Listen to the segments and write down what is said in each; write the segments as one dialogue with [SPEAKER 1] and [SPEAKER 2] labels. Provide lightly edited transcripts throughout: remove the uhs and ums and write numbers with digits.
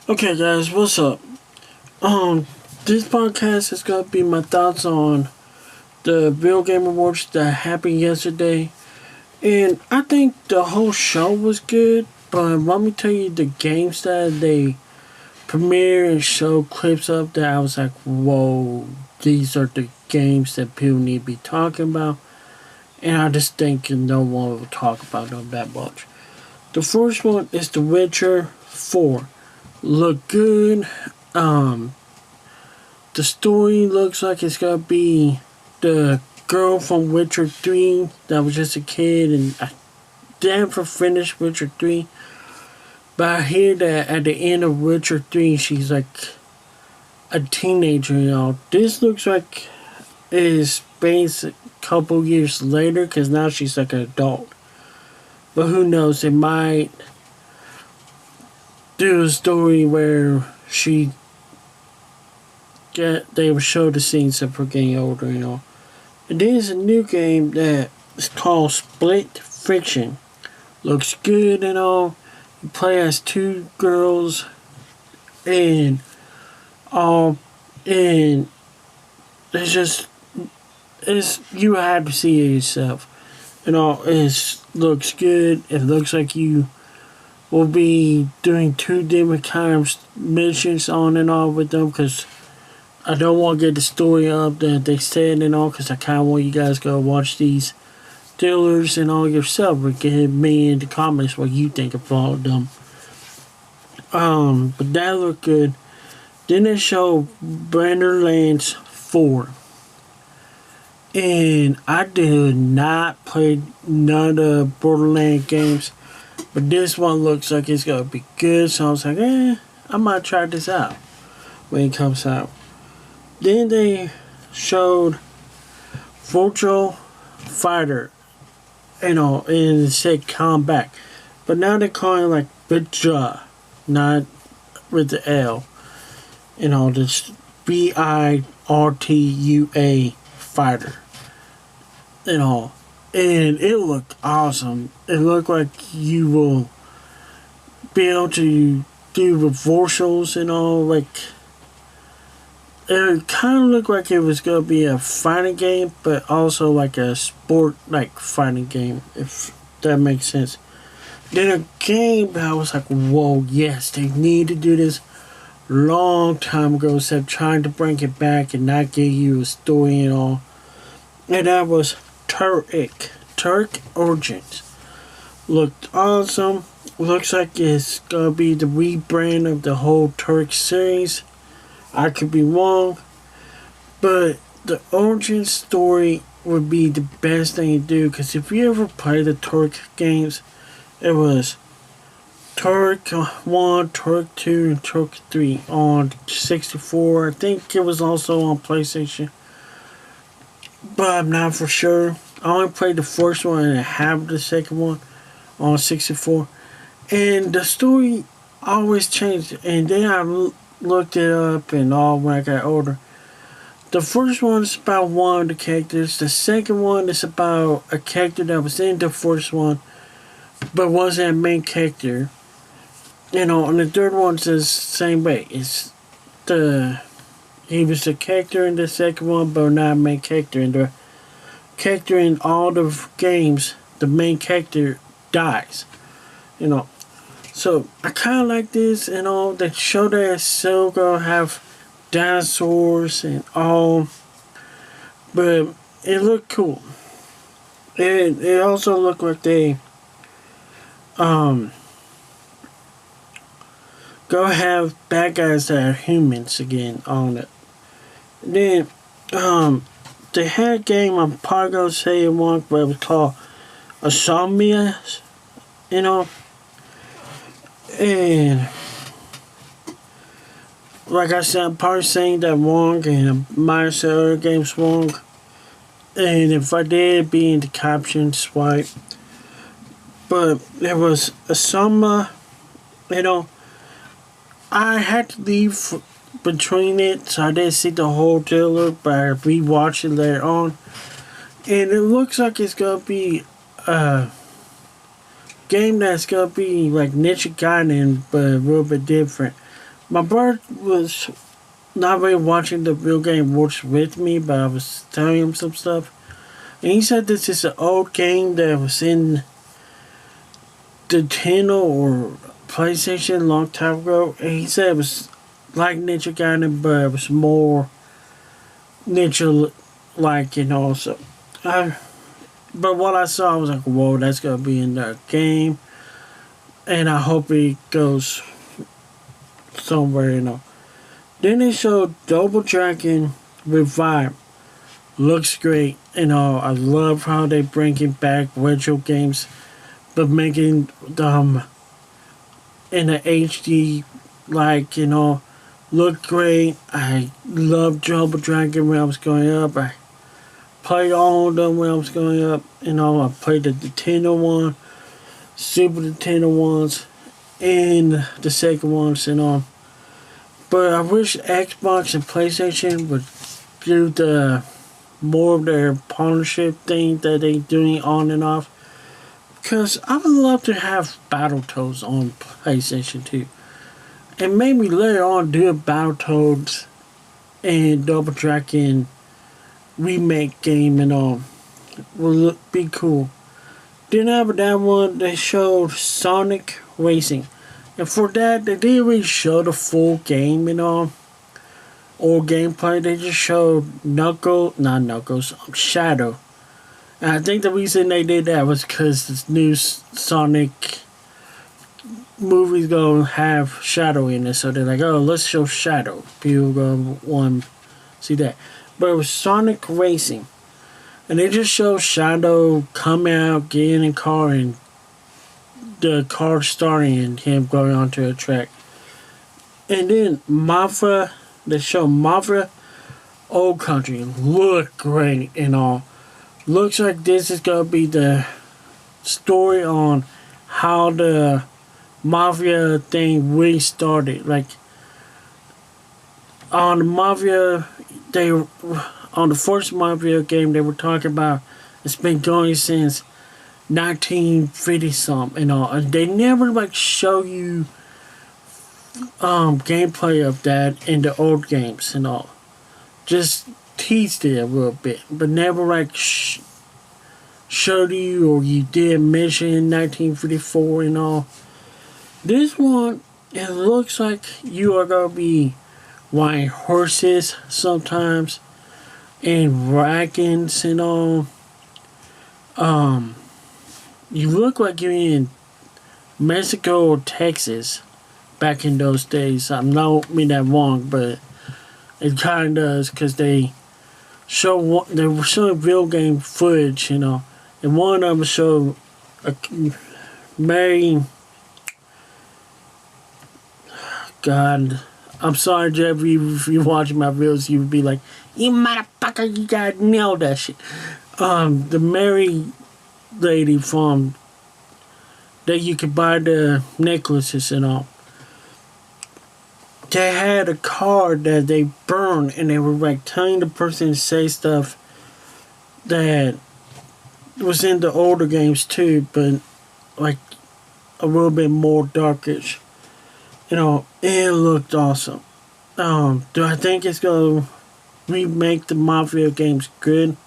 [SPEAKER 1] Okay, guys, what's up? This podcast is gonna be my thoughts on the Video Game Awards that happened yesterday, and I think the whole show was good. But let me tell you the games that they premiere and show clips of that I was like, whoa, these are the games that people need to be talking about, and I just think no one will talk about them that much. The first one is The Witcher 4. Look good. The story looks like it's gonna be the girl from Witcher 3 that was just a kid, and I never finished Witcher 3. But I hear that at the end of Witcher 3, she's like a teenager. This looks like it's based a couple years later because now she's like an adult. But who knows? It might do a story where they will show the scenes of her getting older. And there's a new game that is called Split Fiction. Looks good and all. You play as two girls and and you have to see it yourself. It looks good. It looks like you will be doing two different kinds of missions on and off with them because I don't want to get the story up that they said and all because I kind of want you guys to go watch these trailers and all yourself or get me in the comments what you think about them. But that looked good. Then they showed Borderlands 4. And I did not play none of the Borderlands games. But this one looks like it's going to be good. So I was like, I might try this out when it comes out. Then they showed Virtual Fighter. And it said Combat. But now they're calling it like Virtua. Not with the L. This Virtua Fighter. And it looked awesome. It looked like you will be able to do reversals and all. Like, it kind of looked like it was going to be a fighting game, but also like a sport, like fighting game, if that makes sense. Then a game that I was like, whoa, yes, they need to do this long time ago instead of trying to bring it back and not give you a story and all. And that was Turk Origins. Looked awesome. Looks like it's gonna be the rebrand of the whole Turk series. I could be wrong, but the origin story would be the best thing to do because if you ever play the Turk games, it was Turk 1, Turk 2, and Turk 3 on 64. I think it was also on PlayStation, but I'm not for sure. I only played the first one and half of the second one on 64. And the story always changed. And then I looked it up and all when I got older. The first one is about one of the characters. The second one is about a character that was in the first one but wasn't a main character. And the third one's the same way. He was the character in the second one, but not a main character. And the character in all the games, the main character dies. So I kind of like this and all. They show that it's still gonna have dinosaurs and all, but it looked cool. It also looked like they go have bad guys that are humans again on it. Then they had a game I'm probably gonna say it once, but it was called Asomnia, and like I said, I'm probably saying that wrong, and I might say other games wrong. And if I did, it'd be in the caption swipe. But there was Asomnia, I had to leave between it, so I didn't see the whole trailer, but I rewatched it later on. And it looks like it's gonna be a game that's gonna be like Ninja Gaiden, but a little bit different. My brother was not really watching the video game awards with me, but I was telling him some stuff. And he said this is an old game that was in the Nintendo or PlayStation a long time ago. And he said it was like Ninja Gaiden, but it was more Ninja-like, So, but what I saw, I was like, whoa, that's going to be in the game. And I hope it goes somewhere. Then they showed Double Dragon Revive. Looks great. I love how they bringing back retro games, but making them in a HD, look great. I loved Double Dragon when I was growing up. I played all of them when I was growing up. I played the Nintendo one, Super Nintendo ones, and the Sega ones, But I wish Xbox and PlayStation would do the more of their partnership thing that they doing on and off. Because I would love to have Battletoads on PlayStation 2. And maybe later on do a Battletoads and Double Dragon remake game and all. Will be cool. Then after that one, they showed Sonic Racing. And for that, they didn't really show the full game or gameplay. They just showed Shadow. And I think the reason they did that was because this new Sonic movie's gonna have Shadow in it. So they're like, oh, let's show Shadow. People gonna want to see that. But it was Sonic Racing. And they just showed Shadow coming out, getting in a car, and the car starting and him going onto a track. And then Mafia, they show Mafia Old Country. Look great and all. Looks like this is gonna be the story on how the Mafia thing really started. Like on the Mafia, on the first Mafia game they were talking about, it's been going since 1950 something and all, and they never show you gameplay of that in the old games and all. Just teased it a little bit, but never showed you or you did mention in 1954 and all. This one, it looks like you are gonna be riding horses sometimes and wagons and all. You look like you're in Mexico or Texas back in those days. I don't mean that wrong, but it kind of does, because they were showing video game footage, and one of them showed Mary. God, I'm sorry, Jeff. If you're watching my videos, you would be like, "You motherfucker, you gotta nail that shit." The Mary lady from that you could buy the necklaces and all. They had a card that they burned, and they were telling the person to say stuff that was in the older games too, but a little bit more darkish. It looked awesome. Do I think it's gonna remake the Mafia games good?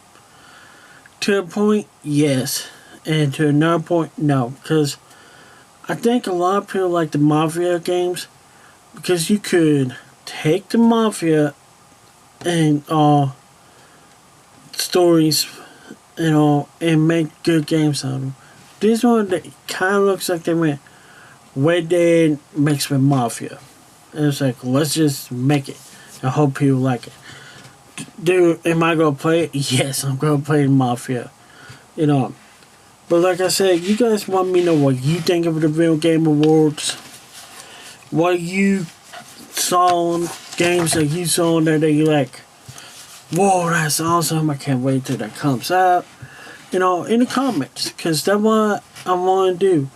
[SPEAKER 1] To a point, yes. And to another point, no. Because I think a lot of people like the Mafia games because you could take the Mafia and stories and make good games out of them. This one that kind of looks like they went Red Dead mixed with Mafia. And it's like, let's just make it. I hope people like it. Dude, am I going to play it? Yes, I'm going to play Mafia. But like I said, you guys want me to know what you think of the Video Game Awards. What you saw on games that you saw that you're like, whoa, that's awesome. I can't wait till that comes out. In the comments. Because that's what I want to do.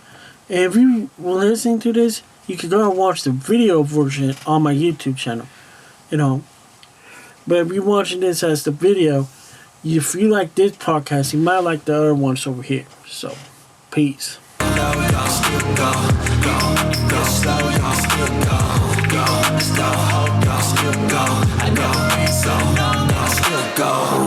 [SPEAKER 1] And if you were listening to this, you can go and watch the video version on my YouTube channel. But if you're watching this as the video, if you like this podcast, you might like the other ones over here. So, peace. Go, go, go, go, go, go, go, go, go.
[SPEAKER 2] go.